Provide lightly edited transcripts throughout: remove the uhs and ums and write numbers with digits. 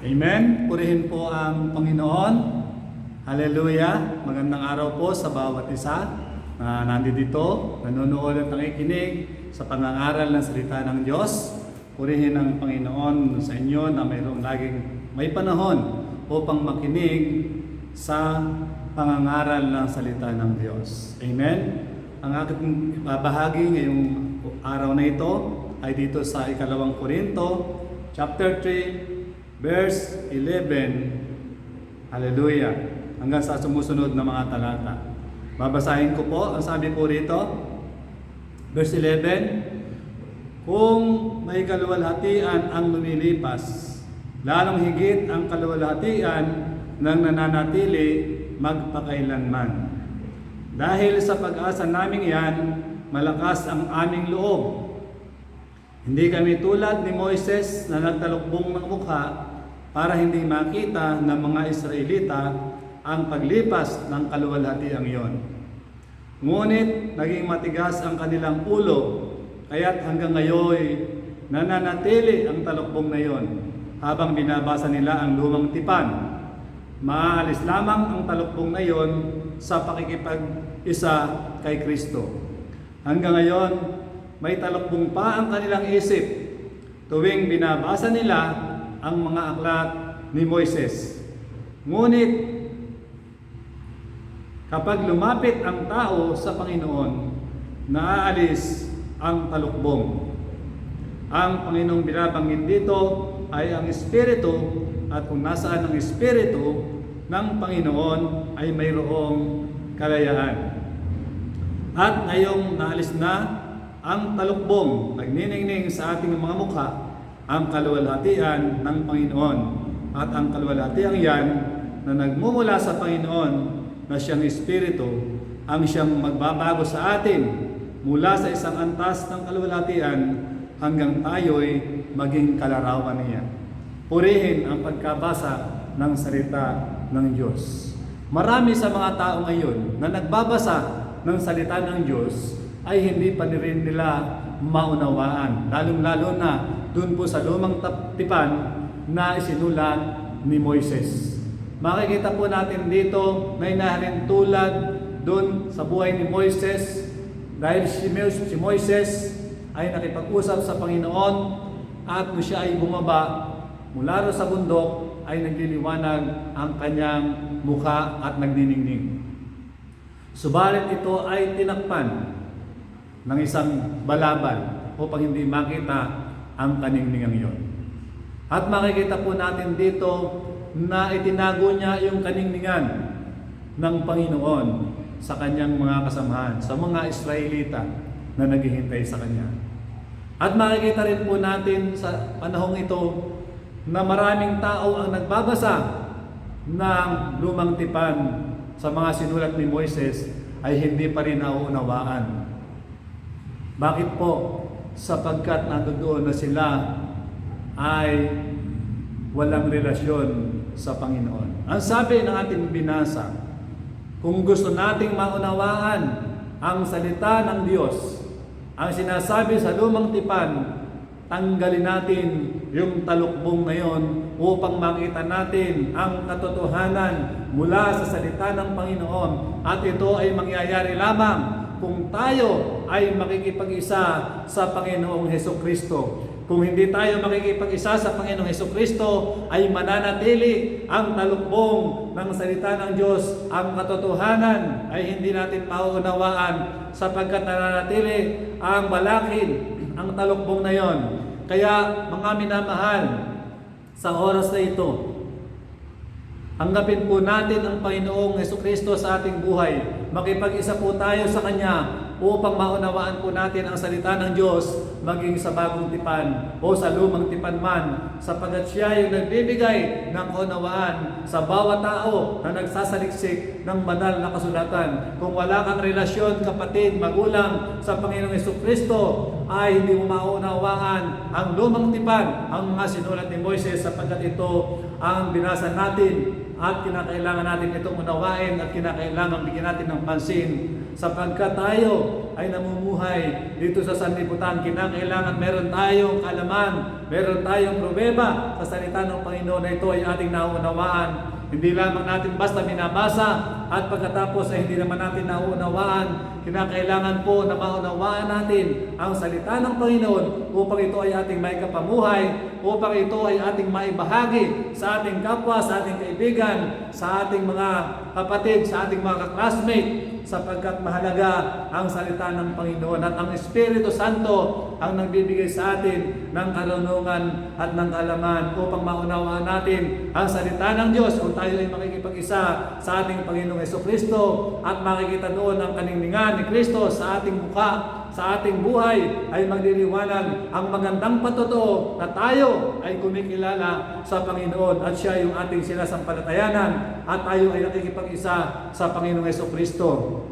Amen. Purihin po ang Panginoon. Hallelujah. Magandang araw po sa bawat isa na nandito, nanonood at nakikinig sa pangangaral ng salita ng Diyos. Purihin ang Panginoon sa inyo na mayroong laging may panahon upang makinig sa pangangaral ng salita ng Diyos. Amen. Ang aking babahagi ngayong araw na ito ay dito sa 2 Korinto, chapter 3, verse 11, hallelujah, hanggang sa sumusunod na mga talata. Babasahin ko po, ang sabi po rito, verse 11, kung may kaluwalhatian ang lumilipas, lalong higit ang kaluwalhatian ng nananatili magpakailanman. Dahil sa pag-asa naming yan, malakas ang aming loob. Hindi kami tulad ni Moises na nagtalukbong ng mukha para hindi makita ng mga Israelita ang paglipas ng kaluwalhatiang iyon. Ngunit naging matigas ang kanilang ulo, kaya't hanggang ngayon nananatili ang talukbong na iyon habang binabasa nila ang lumang tipan. Maaalis lamang ang talukbong na iyon sa pakikipag-isa kay Kristo. Hanggang ngayon, may talukbong pa ang kanilang isip tuwing binabasa nila ang mga aklat ni Moises. Ngunit, kapag lumapit ang tao sa Panginoon, naaalis ang talukbong. Ang Panginoong binabanggit dito ay ang Espiritu, at kung nasaan ang Espiritu ng Panginoon ay mayroong kalayaan. At ngayong naalis na ang talukbong, nagniningning sa ating mga mukha ang kaluwalhatian ng Panginoon. At ang kaluwalhatian yan na nagmumula sa Panginoon na siyang Espiritu, ang siyang magbabago sa atin mula sa isang antas ng kaluwalhatian hanggang tayo'y maging kalarawan niya. Purihin ang pagkabasa ng salita ng Diyos. Marami sa mga tao ngayon na nagbabasa ng salita ng Diyos ay hindi pa rin nila maunawaan. Lalong-lalo na dun po sa lumang tipan na isinulat ni Moises. Makikita po natin dito na inahalin tulad dun sa buhay ni Moises dahil si Moises ay nakipag-usap sa Panginoon at nung siya ay bumaba mula sa bundok ay nagliliwanag ang kanyang mukha at nagniningning. Subalit ito ay tinakpan ng isang balabal upang hindi makita ang kaningningang iyon. At makikita po natin dito na itinago niya yung kaningningan ng Panginoon sa kanyang mga kasamahan, sa mga Israelita na naghihintay sa kanya. At makikita rin po natin sa panahong ito na maraming tao ang nagbabasa ng lumang tipan sa mga sinulat ni Moises ay hindi pa rin nauunawaan. Bakit po? Sapagkat nandoon na sila ay walang relasyon sa Panginoon. Ang sabi ng ating binasa, kung gusto nating maunawaan ang salita ng Diyos, ang sinasabi sa lumang tipan, tanggalin natin yung talukbong na yon upang makita natin ang katotohanan mula sa salita ng Panginoon. At ito ay mangyayari lamang kung tayo ay makikipag-isa sa Panginoong Hesukristo. Kung hindi tayo makikipag-isa sa Panginoong Hesukristo, ay mananatili ang talukbong ng salita ng Diyos. Ang katotohanan ay hindi natin mauunawaan sapagkat nananatili ang balakid, ang talukbong na yon. Kaya mga minamahal, sa oras na ito, tanggapin po natin ang Panginoong Hesukristo sa ating buhay. Makipag-isa po tayo sa Kanya upang maunawaan po natin ang salita ng Diyos maging sa bagong tipan o sa lumang tipan man, sapagkat siya yung nagbibigay ng kaunawaan sa bawat tao na nagsasaliksik ng banal na kasulatan. Kung wala kang relasyon, kapatid, magulang sa Panginoong Hesukristo, ay hindi mo maunawaan ang lumang tipan, ang mga sinulat ni Moises, sapagkat ito ang binasa natin at kinakailangan natin itong unawain at kinakailangan bigyan natin ng pansin sapagkat tayo ay namumuhay dito sa sanlibutan. Kinakailangan meron tayong kaalaman, meron tayong pruweba sa salita ng Panginoon na ito ay ating naunawaan. Hindi lamang natin basta binabasa at pagkatapos ay hindi naman natin naunawaan. Kinakailangan po na maunawaan natin ang salita ng Panginoon upang ito ay ating may kapamuhay, upang ito ay ating maibahagi sa ating kapwa, sa ating kaibigan, sa ating mga kapatid, sa ating mga classmate, sapagkat mahalaga ang salita ng Panginoon at ang Espiritu Santo ang nagbibigay sa atin ng karunungan at ng kaalaman upang maunawaan natin ang salita ng Diyos kung tayo ay makikipag-isa sa ating Panginoong Jesucristo at makikita doon ang kaningningan ni Kristo sa ating mukha, sa ating buhay ay magliliwanag ang magandang patotoo na tayo ay kumikilala sa Panginoon at siya yung ating sinasampalatayanan at tayo ay nakikipag-isa sa Panginoong Jesucristo.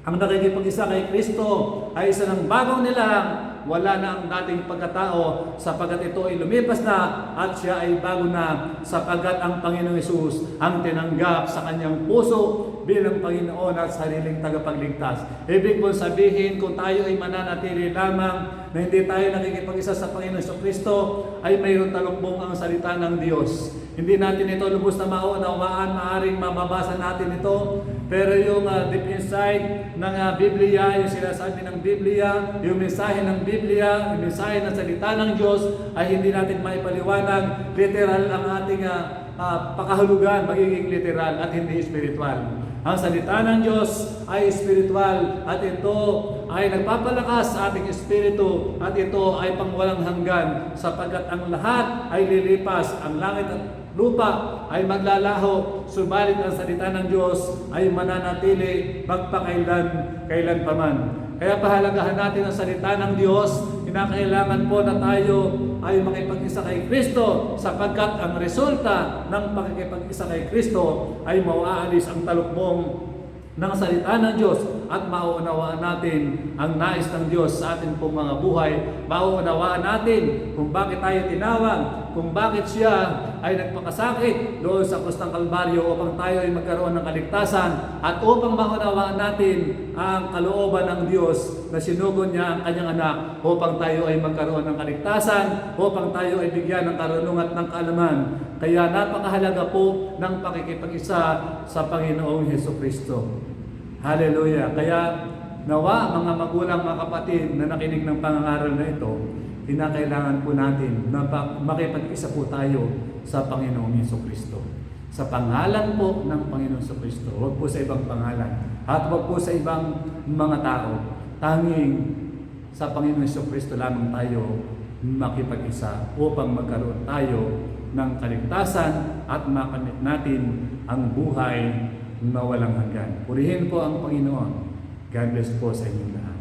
Ang nakikipag-isa kay Kristo ay isa ng bagong nilalang, wala na ang dating pagkatao sapagkat ito ay lumipas na at siya ay bago na sapagkat ang Panginoong Hesus ang tinanggap sa kanyang puso bilang Panginoon at sariling tagapagligtas. Ibig po sabihin kung tayo ay mananatili lamang na hindi tayo nakikipag-isa sa Panginoong Jesucristo ay mayroon talukbong ang salita ng Diyos. Hindi natin ito lubos na maunawaan, maaaring mababasa natin ito, pero yung deep inside ng Biblia, yung sinasabi ng Biblia, yung mensahe ng Biblia, yung mensahe ng salita ng Diyos ay hindi natin maipaliwanag. Literal ang ating pakahulugan, magiging literal at hindi spiritual. Ang salita ng Diyos ay spiritual at ito ay nagpapalakas sa ating espiritu at ito ay pangwalang hanggan sapagkat ang lahat ay lilipas, ang langit at lupa ay maglalaho, subalit ang salita ng Diyos ay mananatili magpakailan paman. Kaya pahalagahan natin ang salita ng Diyos. Kinakailangan po na tayo ay makipag-isa kay Kristo sapagkat ang resulta ng pakikipag-isa kay Kristo ay mauaalis ang talukbong ng salita ng Diyos at mauunawaan natin ang nais ng Diyos sa ating pong mga buhay. Mauunawaan natin kung bakit tayo tinawag, kung bakit siya ay nagpakasakit doon sa krus ng Kalbaryo upang tayo ay magkaroon ng kaligtasan at upang maunawaan natin ang kalooban ng Diyos na sinugo niya ang kanyang anak upang tayo ay magkaroon ng kaligtasan, upang tayo ay bigyan ng karunungan at ng kaalaman. Kaya napakahalaga po ng pakikipag-isa sa Panginoong Jesucristo. Hallelujah! Kaya nawa mga magulang, mga kapatid na nakinig ng pangangaral na ito, kinakailangan po natin na makipag-isa po tayo sa Panginoong Jesucristo. Sa pangalan po ng Panginoong Jesucristo, huwag po sa ibang pangalan at huwag po sa ibang mga tao. Tanging sa Panginoong Jesucristo lamang tayo makipag-isa upang magkaroon tayo ng kaligtasan at makamit natin ang buhay na walang hanggan. Purihin po ang Panginoon. God bless po sa inyong lahat.